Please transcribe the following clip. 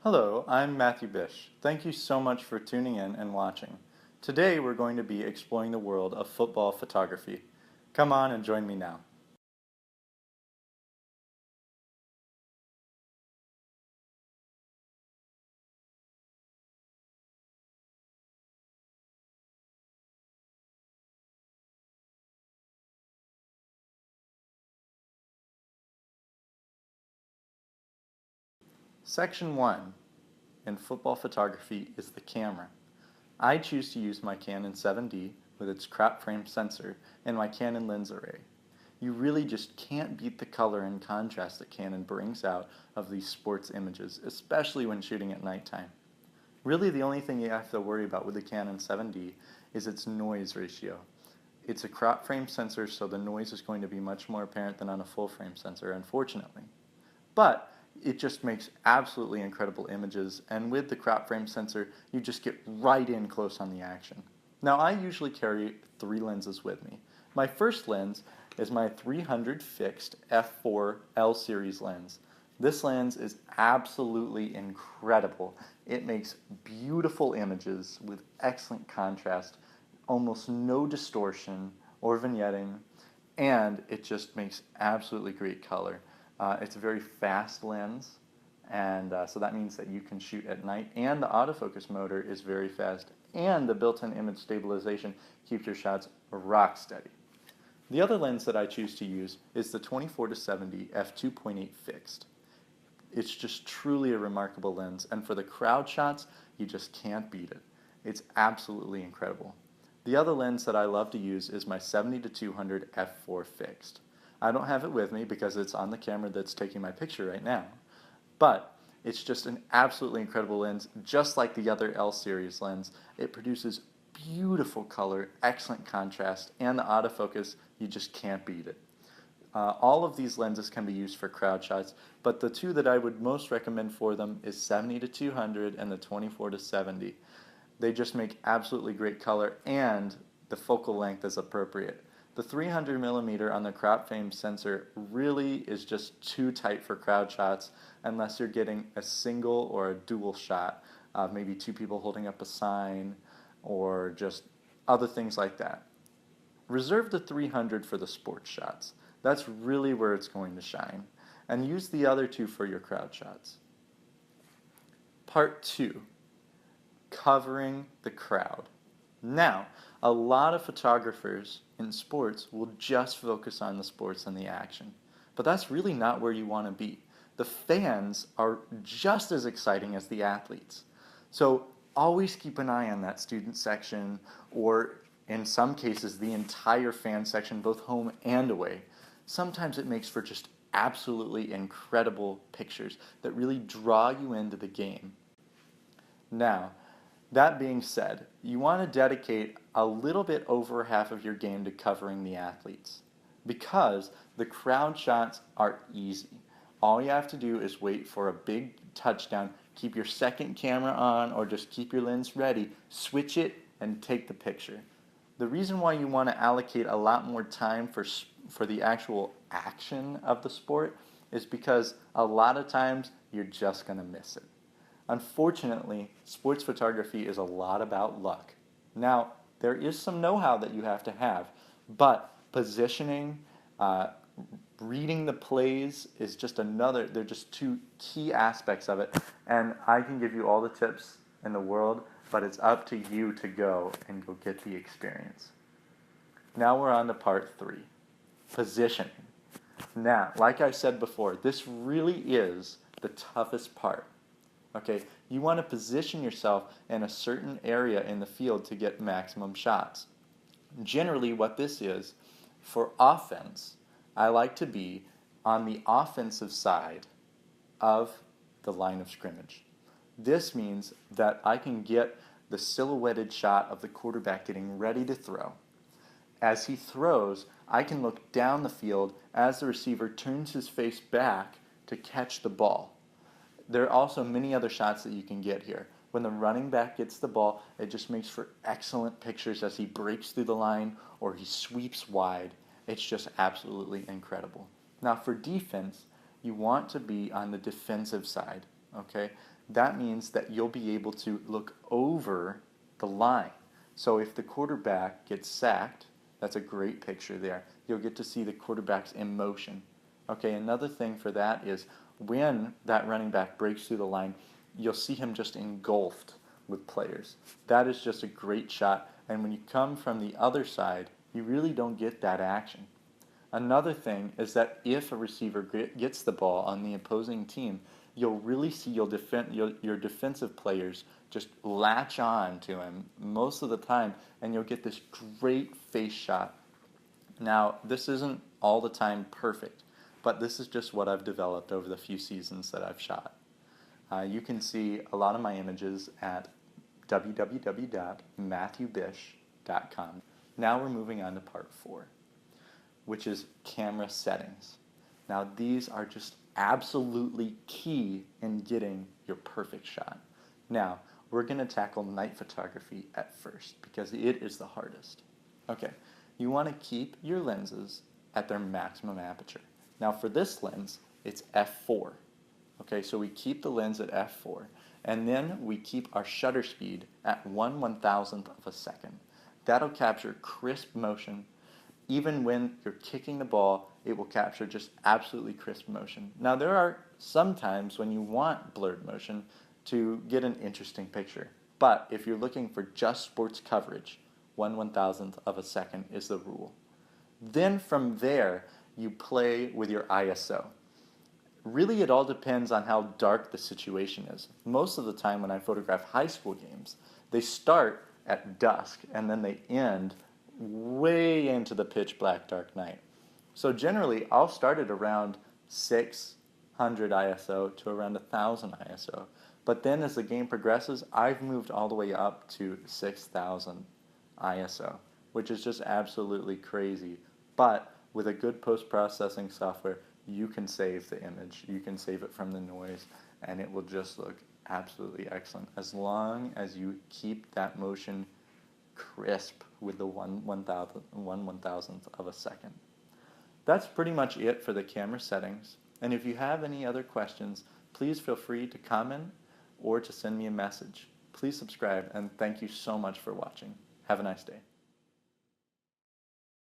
Hello, I'm Matthew Bish. Thank you so much for tuning in and watching. Today we're going to be exploring the world of football photography. Come on and join me now. Section 1 in football photography is the camera. I choose to use my Canon 7D with its crop frame sensor and my Canon lens array. You really just can't beat the color and contrast that Canon brings out of these sports images, especially when shooting at nighttime. Really the only thing you have to worry about with the Canon 7D is its noise ratio. It's a crop frame sensor, so the noise is going to be much more apparent than on a full frame sensor, unfortunately. But it just makes absolutely incredible images, and with the crop frame sensor, you just get right in close on the action. Now, I usually carry 3 lenses with me. My first lens is my 300 fixed f4 L series lens. This lens is absolutely incredible. It makes beautiful images with excellent contrast, almost no distortion or vignetting, and it just makes absolutely great color. It's a very fast lens, and so that means that you can shoot at night, and the autofocus motor is very fast, and the built-in image stabilization keeps your shots rock steady. The other lens that I choose to use is the 24-70 f2.8 fixed. It's just truly a remarkable lens, and for the crowd shots, you just can't beat it. It's absolutely incredible. The other lens that I love to use is my 70-200 f4 fixed. I don't have it with me because it's on the camera that's taking my picture right now, but it's just an absolutely incredible lens, just like the other L series lens. It produces beautiful color, excellent contrast, and the autofocus, you just can't beat it. All of these lenses can be used for crowd shots, but the two that I would most recommend for them is 70-200 and the 24-70. They just make absolutely great color, and the focal length is appropriate. The 300mm on the crop frame sensor really is just too tight for crowd shots unless you're getting a single or a dual shot, maybe 2 people holding up a sign or just other things like that. Reserve the 300 for the sports shots. That's really where it's going to shine. And use the other 2 for your crowd shots. Part 2. Covering the crowd. Now, a lot of photographers in sports will just focus on the sports and the action. But that's really not where you want to be. The fans are just as exciting as the athletes. So always keep an eye on that student section, or in some cases the entire fan section, both home and away. Sometimes it makes for just absolutely incredible pictures that really draw you into the game. Now, that being said, you want to dedicate a little bit over half of your game to covering the athletes, because the crowd shots are easy. All you have to do is wait for a big touchdown, keep your second camera on, or just keep your lens ready, switch it, and take the picture. The reason why you want to allocate a lot more time for the actual action of the sport is because a lot of times you're just going to miss it. Unfortunately, sports photography is a lot about luck. Now, there is some know-how that you have to have, but positioning, reading the plays is just another, they're just 2 key aspects of it, and I can give you all the tips in the world, but it's up to you to go and go get the experience. Now we're on to part 3, positioning. Now, like I said before, this really is the toughest part. Okay, you want to position yourself in a certain area in the field to get maximum shots. Generally, what this is, for offense, I like to be on the offensive side of the line of scrimmage. This means that I can get the silhouetted shot of the quarterback getting ready to throw. As he throws, I can look down the field as the receiver turns his face back to catch the ball. There are also many other shots that you can get here. When the running back gets the ball, it just makes for excellent pictures as he breaks through the line or he sweeps wide. It's just absolutely incredible. Now for defense, you want to be on the defensive side. okay? That means that you'll be able to look over the line. So if the quarterback gets sacked, that's a great picture there. You'll get to see the quarterback's in motion. Okay, another thing for that is when that running back breaks through the line, you'll see him just engulfed with players. That is just a great shot, and when you come from the other side, you really don't get that action. Another thing is that if a receiver gets the ball on the opposing team, you'll really see your defensive players just latch on to him most of the time, and you'll get this great face shot. Now, this isn't all the time perfect, but this is just what I've developed over the few seasons that I've shot. You can see a lot of my images at www.matthewbish.com. Now we're moving on to part 4, which is camera settings. Now these are just absolutely key in getting your perfect shot. Now, we're going to tackle night photography at first because it is the hardest. Okay, you want to keep your lenses at their maximum aperture. Now for this lens, it's f4. Okay, so we keep the lens at f4, and then we keep our shutter speed at 1/1000th of a second. That'll capture crisp motion. Even when you're kicking the ball, it will capture just absolutely crisp motion. Now there are some times when you want blurred motion to get an interesting picture, but if you're looking for just sports coverage, 1/1000th of a second is the rule. Then from there, you play with your ISO. Really, it all depends on how dark the situation is. Most of the time when I photograph high school games, they start at dusk and then they end way into the pitch black dark night. So generally, I'll start at around 600 ISO to around 1000 ISO. But then as the game progresses, I've moved all the way up to 6000 ISO, which is just absolutely crazy. But with a good post-processing software, you can save the image, you can save it from the noise, and it will just look absolutely excellent as long as you keep that motion crisp with the 1/1000th of a second. That's pretty much it for the camera settings, and if you have any other questions, please feel free to comment or to send me a message. Please subscribe, and thank you so much for watching. Have a nice day.